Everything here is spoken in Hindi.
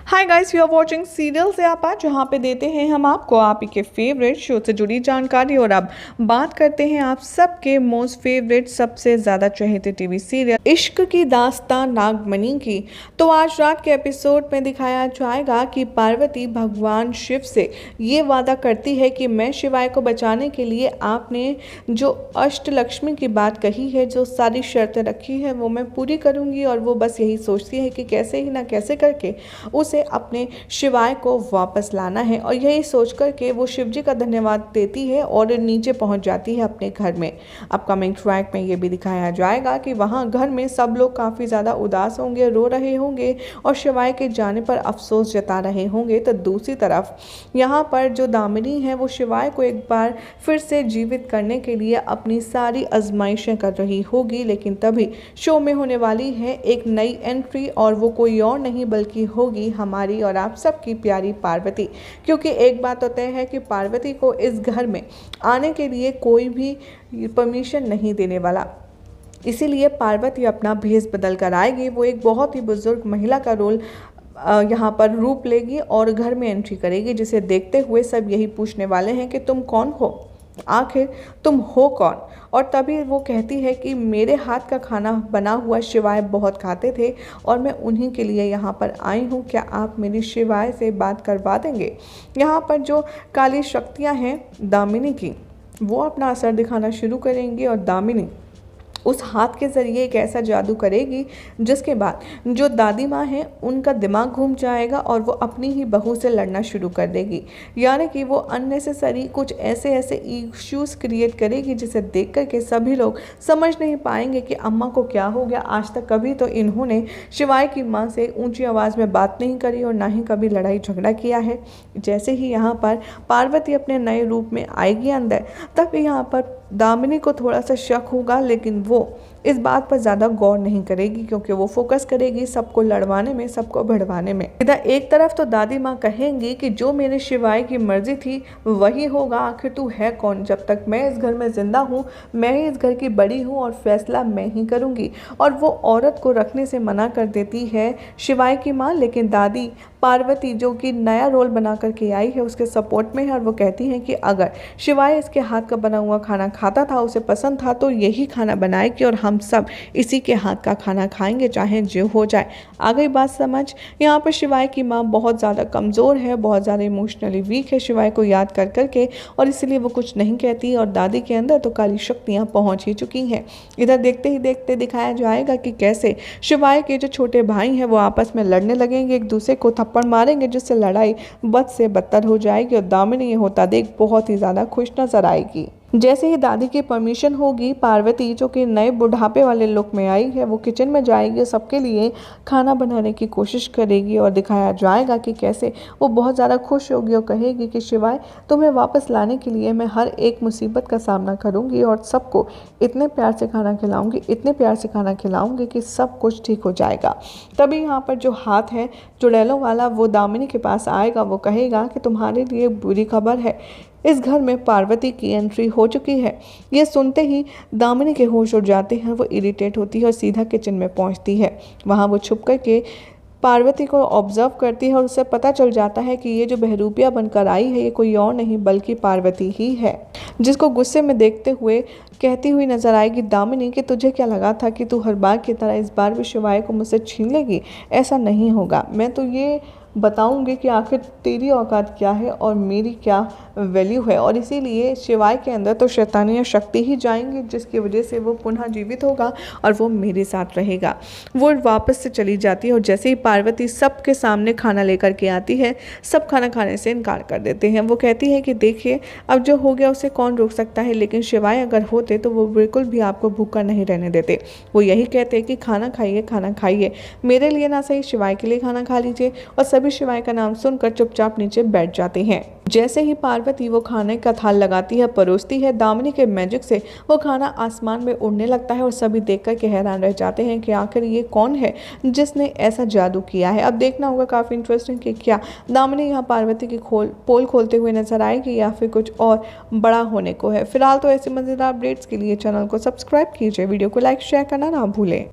Hi guys, you are watching serial से आपा, जहाँ पे देते हैं हम आपको आप ही के फेवरेट शो से जुड़ी जानकारी। और अब बात करते हैं आप सबके मोस्ट फेवरेट सबसे ज़्यादा चहेते टीवी सीरियल इश्क की दास्तान नागमणि की। तो आज रात के एपिसोड में दिखाया जाएगा कि पार्वती भगवान शिव से ये वादा करती है कि मैं शिवाय को बचाने के लिए आपने जो अष्टलक्ष्मी की बात कही है, जो सारी शर्तें रखी है, वो मैं पूरी करूँगी। और वो बस यही सोचती है कि कैसे ही ना कैसे करके उसे अपने शिवाय को वापस लाना है। और यही सोच कर के वो शिव जी का धन्यवाद देती है और नीचे पहुंच जाती है अपने घर में। अपकमिंग ट्रैक में ये भी दिखाया जाएगा कि वहां घर में सब लोग काफ़ी ज़्यादा उदास होंगे, रो रहे होंगे और शिवाय के जाने पर अफसोस जता रहे होंगे। तो दूसरी तरफ यहाँ पर जो दामिनी है वो शिवाय को एक बार फिर से जीवित करने के लिए अपनी सारी आजमाइशें कर रही होगी। लेकिन तभी शो में होने वाली है एक नई एंट्री, और वो कोई और नहीं बल्कि होगी हमारी और आप सबकी प्यारी पार्वती। क्योंकि एक बात तो तय है कि पार्वती को इस घर में आने के लिए कोई भी परमिशन नहीं देने वाला, इसीलिए पार्वती अपना भेष बदल कर आएगी। वो एक बहुत ही बुजुर्ग महिला का रोल यहाँ पर रूप लेगी और घर में एंट्री करेगी, जिसे देखते हुए सब यही पूछने वाले हैं कि तुम कौन हो, आखिर तुम हो कौन। और तभी वो कहती है कि मेरे हाथ का खाना बना हुआ शिवाय बहुत खाते थे और मैं उन्हीं के लिए यहाँ पर आई हूँ, क्या आप मेरी शिवाय से बात करवा देंगे। यहाँ पर जो काली शक्तियाँ हैं दामिनी की, वो अपना असर दिखाना शुरू करेंगी और दामिनी उस हाथ के ज़रिए एक ऐसा जादू करेगी जिसके बाद जो दादी माँ हैं उनका दिमाग घूम जाएगा और वो अपनी ही बहू से लड़ना शुरू कर देगी। यानी कि वो अननेसेसरी कुछ ऐसे इश्यूज़ क्रिएट करेगी जिसे देख कर के सभी लोग समझ नहीं पाएंगे कि अम्मा को क्या हो गया। आज तक कभी तो इन्होंने शिवाय की माँ से ऊंची आवाज़ में बात नहीं करी और ना ही कभी लड़ाई झगड़ा किया है। जैसे ही यहाँ पर पार्वती अपने नए रूप में आएगी अंदर, तब यहाँ पर दामिनी को थोड़ा सा शक होगा, लेकिन वो इस बात पर ज़्यादा गौर नहीं करेगी क्योंकि वो फोकस करेगी सबको लड़वाने में, सबको भिड़वाने में। इधर एक तरफ तो दादी माँ कहेंगी कि जो मेरे शिवाय की मर्जी थी वही होगा, आखिर तू है कौन, जब तक मैं इस घर में जिंदा हूँ मैं ही इस घर की बड़ी हूँ और फैसला मैं ही करूँगी। और वो औरत को रखने से मना कर देती है शिवाय की माँ, लेकिन दादी पार्वती जो कि नया रोल बना करके आई है उसके सपोर्ट में है और वो कहती हैं कि अगर शिवाय इसके हाथ का बना हुआ खाना खाता था, उसे पसंद था, तो यही खाना बनाएगी और हम सब इसी के हाथ का खाना खाएंगे चाहे जो हो जाए। आ गई बात समझ। यहाँ पर शिवाय की माँ बहुत ज़्यादा कमज़ोर है, बहुत ज़्यादा इमोशनली वीक है शिवाय को याद कर करके, और इसलिए वो कुछ नहीं कहती। और दादी के अंदर तो काली शक्तियाँ पहुँच ही चुकी हैं। इधर देखते ही देखते दिखाया जाएगा कि कैसे शिवाय के जो छोटे भाई हैं वो आपस में लड़ने लगेंगे, एक दूसरे को थप्पड़ मारेंगे, जिससे लड़ाई बद से बदतर हो जाएगी और दामिनी ये होता देख बहुत ही ज़्यादा खुश नजर आएगी। जैसे ही दादी की परमिशन होगी, पार्वती जो कि नए बुढ़ापे वाले लुक में आई है वो किचन में जाएगी, सबके लिए खाना बनाने की कोशिश करेगी और दिखाया जाएगा कि कैसे वो बहुत ज़्यादा खुश होगी और कहेगी कि शिवाय तुम्हें वापस लाने के लिए मैं हर एक मुसीबत का सामना करूंगी और सबको इतने प्यार से खाना खिलाऊंगी, इतने प्यार से खाना खिलाऊंगी कि सब कुछ ठीक हो जाएगा। तभी यहाँ पर जो हाथ है चुड़ैलों वाला वो दामिनी के पास आएगा, वो कहेगा कि तुम्हारे लिए बुरी खबर है, इस घर में पार्वती की एंट्री हो चुकी है। ये सुनते ही दामिनी के होश उड़ जाते हैं, वो इरिटेट होती है और सीधा किचन में पहुंचती है। वहां वो छुप कर के पार्वती को ऑब्जर्व करती है और उसे पता चल जाता है कि ये जो बहरूपिया बनकर आई है ये कोई और नहीं बल्कि पार्वती ही है, जिसको गुस्से में देखते हुए कहती हुई नजर आएगी दामिनी कि तुझे क्या लगा था कि तू हर बार की तरह इस बार भी शिवाय को मुझसे छीन लेगी। ऐसा नहीं होगा, मैं तो ये बताऊंगी कि आखिर तेरी औकात क्या है और मेरी क्या वैल्यू है। और इसीलिए शिवाय के अंदर तो शैतानियाँ शक्ति ही जाएंगी, जिसकी वजह से वो पुनः जीवित होगा और वो मेरे साथ रहेगा। वो वापस से चली जाती है और जैसे ही पार्वती सबके सामने खाना लेकर के आती है, सब खाना खाने से इनकार कर देते हैं। वो कहती है कि देखिए अब जो हो गया उसे कौन रोक सकता है, लेकिन शिवाय अगर होते तो वो बिल्कुल भी आपको भूखा नहीं रहने देते। वो यही कहते हैं कि खाना खाइए, खाना खाइए, मेरे लिए ना सही शिवाय के लिए खाना खा लीजिए। और सभी सभी शिवाय का नाम सुनकर चुपचाप नीचे बैठ जाते हैं। जैसे ही पार्वती वो खाने का थाल लगाती है, परोसती है, दामिनी के मैजिक से वो खाना आसमान में उड़ने लगता है और सभी देखकर के हैरान रह जाते हैं कि आखिर ये कौन है जिसने ऐसा जादू किया है। अब देखना होगा काफ़ी इंटरेस्टिंग कि क्या दामिनी यहाँ पार्वती की पोल खोलते हुए नजर आएगी या फिर कुछ और बड़ा होने को है। फिलहाल तो ऐसे मज़ेदार अपडेट्स के लिए चैनल को सब्सक्राइब कीजिए, वीडियो को लाइक शेयर करना ना भूलें।